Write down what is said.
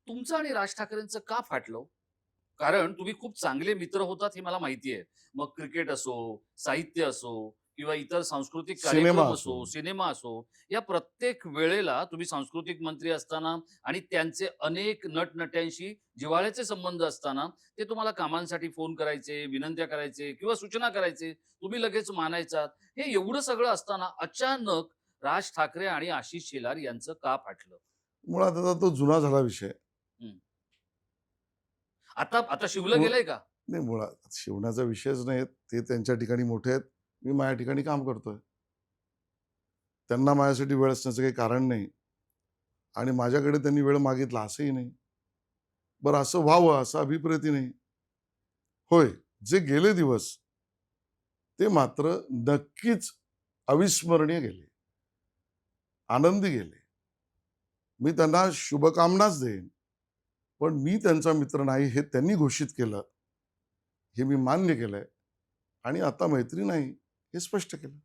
तुमचं आणि राज ठाकरेंचं का फाटलं हो? कारण तुम्ही खूप चांगले मित्र होतात हे मला माहिती आहे. मग क्रिकेट असो, साहित्य असो किंवा इतर सांस्कृतिक सिनेमा कार्यक्रम असो. असो, सिनेमा असो, या प्रत्येक वेळेला तुम्ही सांस्कृतिक मंत्री असताना आणि त्यांचे अनेक नट-नट्यांशी जिव्हाळ्याचे संबंध असताना ते तुम्हाला कामांसाठी फोन करायचे, विनंत्या करायचे किंवा सूचना करायचे. तुम्ही लगेच मानायचात. हे एवढं सगळं असताना अचानक राज ठाकरे आणि आशिष शेलार यांचं का फाटलं? मुळात आता तो जुना झाला विषय. हं. आता आता शिवलं मुळ गेलंय का? नाही मुळात शिवण्याचा विषयच नाही. ते त्यांच्या ठिकाणी मोठे आहेत. मी माझ्या ठिकाणी काम करतोय. त्यांना माझ्यासाठी वेळ असण्याचं काही कारण नाही आणि माझ्याकडे त्यांनी वेळ मागितला असंही नाही. बरं असं व्हावं असा अभिप्रेतही नाही. होय, जे गेले दिवस ते मात्र नक्कीच अविस्मरणीय गेले. आनंदी गेले. मी त्यांना शुभकामनाच देईन. पण मी त्यांचा मित्र नाही हे त्यांनी घोषित केलं. हे मी मान्य केलंय आणि आता मैत्री नाही हे स्पष्ट केलं.